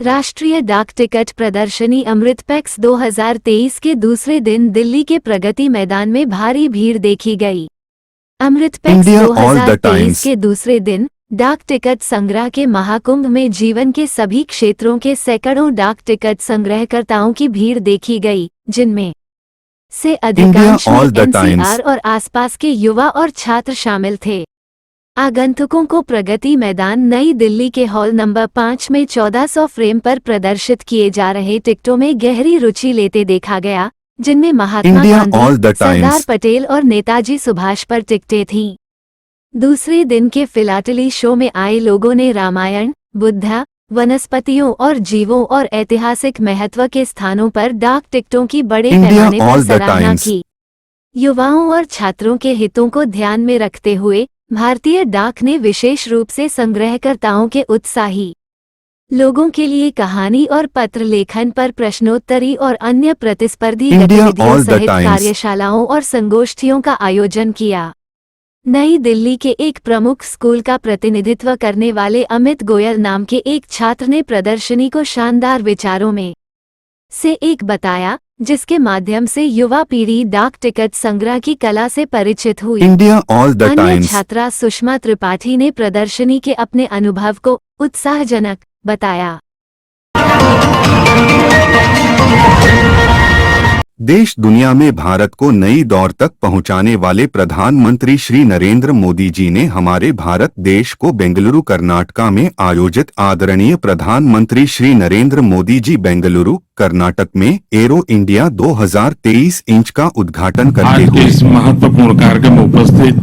राष्ट्रीय डाक टिकट प्रदर्शनी अमृतपेक्स 2023 के दूसरे दिन दिल्ली के प्रगति मैदान में भारी भीड़ देखी गई। अमृतपेक्स 2023 के दूसरे दिन डाक टिकट संग्रह के महाकुंभ में जीवन के सभी क्षेत्रों के सैकड़ों डाक टिकट संग्रहकर्ताओं की भीड़ देखी गई, जिनमें से अधिकांश एनसीआर और आसपास के युवा और छात्र शामिल थे। आगंतुकों को प्रगति मैदान नई दिल्ली के हॉल नंबर 5 में 1400 फ्रेम पर प्रदर्शित किए जा रहे टिकटों में गहरी रुचि लेते देखा गया, जिनमें महात्मा गांधी, सरदार पटेल और नेताजी सुभाष पर टिकटें थीं। दूसरे दिन के फिलाटली शो में आए लोगों ने रामायण, बुद्धा, वनस्पतियों और जीवों और ऐतिहासिक महत्व के स्थानों पर डाक टिकटों की बड़े पैमाने पर सराहना की। युवाओं और छात्रों के हितों को ध्यान में रखते हुए भारतीय डाक ने विशेष रूप से संग्रहकर्ताओं के उत्साही लोगों के लिए कहानी और पत्र लेखन पर प्रश्नोत्तरी और अन्य प्रतिस्पर्धी गतिविधियों सहित कार्यशालाओं और संगोष्ठियों का आयोजन किया। नई दिल्ली के एक प्रमुख स्कूल का प्रतिनिधित्व करने वाले अमित गोयल नाम के एक छात्र ने प्रदर्शनी को शानदार विचारों में से एक बताया, जिसके माध्यम से युवा पीढ़ी डाक टिकट संग्रह की कला से परिचित हुई। अन्य छात्रा सुषमा त्रिपाठी ने प्रदर्शनी के अपने अनुभव को उत्साहजनक बताया। देश दुनिया में भारत को नई दौर तक पहुंचाने वाले प्रधानमंत्री श्री नरेंद्र मोदी जी ने हमारे भारत देश को बेंगलुरु कर्नाटका में आयोजित आदरणीय प्रधानमंत्री श्री नरेंद्र मोदी जी बेंगलुरु कर्नाटक में एरो इंडिया 2023 इंच का उद्घाटन करते हुए इस महत्वपूर्ण कार्यक्रम में उपस्थित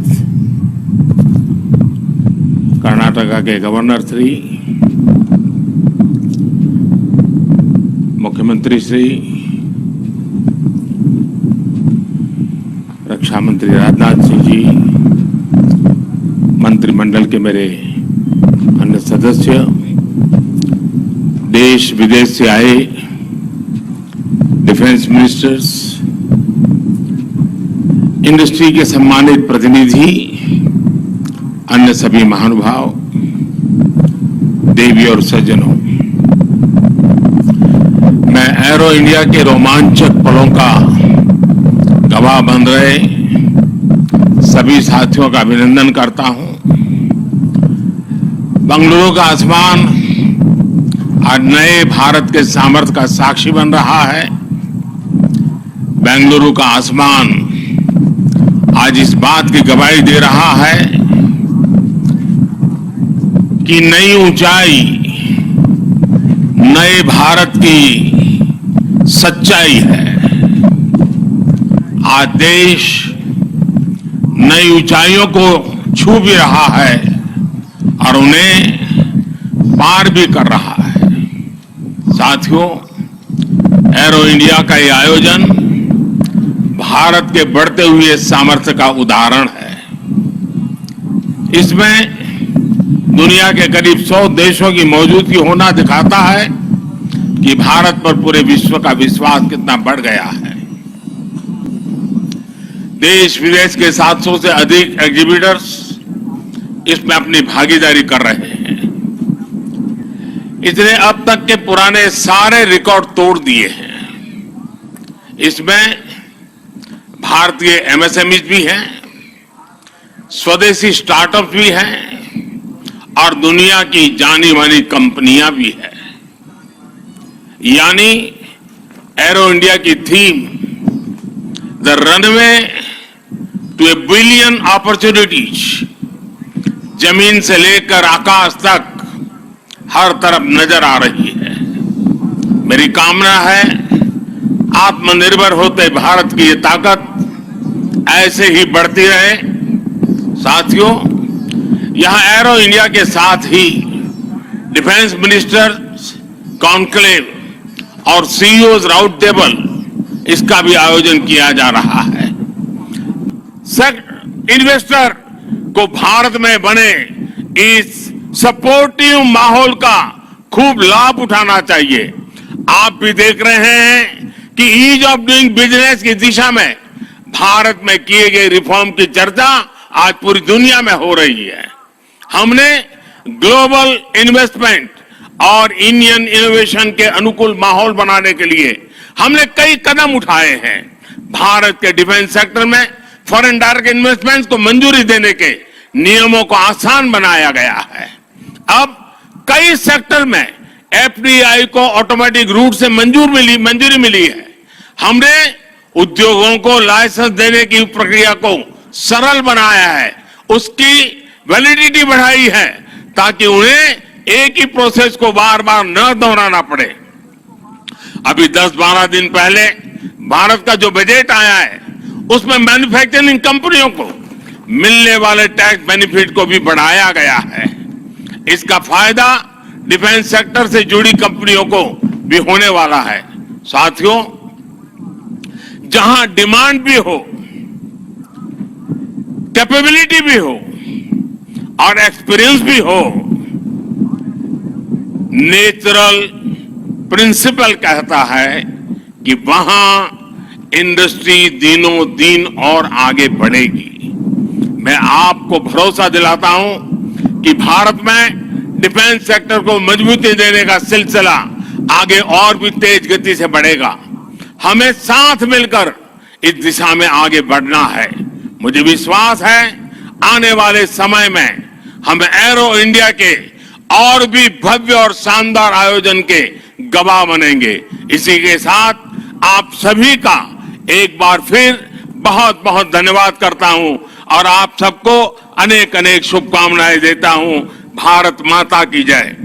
कर्नाटका के गवर्नर श्री, मुख्यमंत्री श्री, रक्षा मंत्री राजनाथ सिंह जी, मंत्रिमंडल के मेरे अन्य सदस्य, देश विदेश से आए डिफेंस मिनिस्टर्स, इंडस्ट्री के सम्मानित प्रतिनिधि, अन्य सभी महानुभाव, देवी और सज्जनों, मैं एरो इंडिया के रोमांचक पलों का गवाह बन रहे सभी साथियों का अभिनंदन करता हूं। बेंगलुरु का आसमान आज नए भारत के सामर्थ्य का साक्षी बन रहा है। बेंगलुरु का आसमान आज इस बात की गवाही दे रहा है कि नई ऊंचाई नए भारत की सच्चाई है। आज देश नई ऊंचाइयों को छू भी रहा है और उन्हें पार भी कर रहा है। साथियों, एरो इंडिया का ये आयोजन भारत के बढ़ते हुए सामर्थ्य का उदाहरण है। इसमें दुनिया के करीब 100 देशों की मौजूदगी होना दिखाता है कि भारत पर पूरे विश्व का विश्वास कितना बढ़ गया है। देश विदेश के 700 से अधिक एग्जीबिटर्स इसमें अपनी भागीदारी कर रहे हैं। इसने अब तक के पुराने सारे रिकॉर्ड तोड़ दिए हैं। इसमें भारतीय एमएसएमई भी हैं, स्वदेशी स्टार्टअप भी हैं और दुनिया की जानी मानी कंपनियां भी हैं। यानी एरो इंडिया की theme the runway to a billion opportunities, जमीन से लेकर आकाश तक हर तरफ नजर आ रही है। मेरी कामना है आत्मनिर्भर होते भारत की ये ताकत ऐसे ही बढ़ती रहे। साथियों, यहां एरो इंडिया के साथ ही डिफेंस मिनिस्टर्स कॉन्क्लेव और सीईओज राउंड टेबल इसका भी आयोजन किया जा रहा है। इन्वेस्टर को भारत में बने इस सपोर्टिव माहौल का खूब लाभ उठाना चाहिए। आप भी देख रहे हैं कि ईज ऑफ डूइंग बिजनेस की दिशा में भारत में किए गए रिफॉर्म की चर्चा आज पूरी दुनिया में हो रही है। हमने ग्लोबल इन्वेस्टमेंट और इंडियन इनोवेशन के अनुकूल माहौल बनाने के लिए हमने कई कदम उठाए हैं। भारत के डिफेंस सेक्टर में फॉरेन डायरेक्ट इन्वेस्टमेंट्स को मंजूरी देने के नियमों को आसान बनाया गया है। अब कई सेक्टर में एफडीआई को ऑटोमेटिक रूट से मंजूरी मिली है। हमने उद्योगों को लाइसेंस देने की प्रक्रिया को सरल बनाया है, उसकी वैलिडिटी बढ़ाई है ताकि उन्हें एक ही प्रोसेस को बार बार न दोहराना पड़े। अभी 10-12 दिन पहले भारत का जो बजट आया है उसमें मैन्युफैक्चरिंग कंपनियों को मिलने वाले टैक्स बेनिफिट को भी बढ़ाया गया है। इसका फायदा डिफेंस सेक्टर से जुड़ी कंपनियों को भी होने वाला है। साथियों, जहां डिमांड भी हो, कैपेबिलिटी भी हो और एक्सपीरियंस भी हो, नेचुरल प्रिंसिपल कहता है कि वहां इंडस्ट्री दिनों दिन और आगे बढ़ेगी। मैं आपको भरोसा दिलाता हूं कि भारत में डिफेंस सेक्टर को मजबूती देने का सिलसिला आगे और भी तेज गति से बढ़ेगा। हमें साथ मिलकर इस दिशा में आगे बढ़ना है। मुझे विश्वास है आने वाले समय में हम एरो इंडिया के और भी भव्य और शानदार आयोजन के गवाह बनेंगे। इसी के साथ आप सभी का एक बार फिर बहुत बहुत धन्यवाद करता हूं और आप सबको अनेक अनेक शुभकामनाएं देता हूं। भारत माता की जय।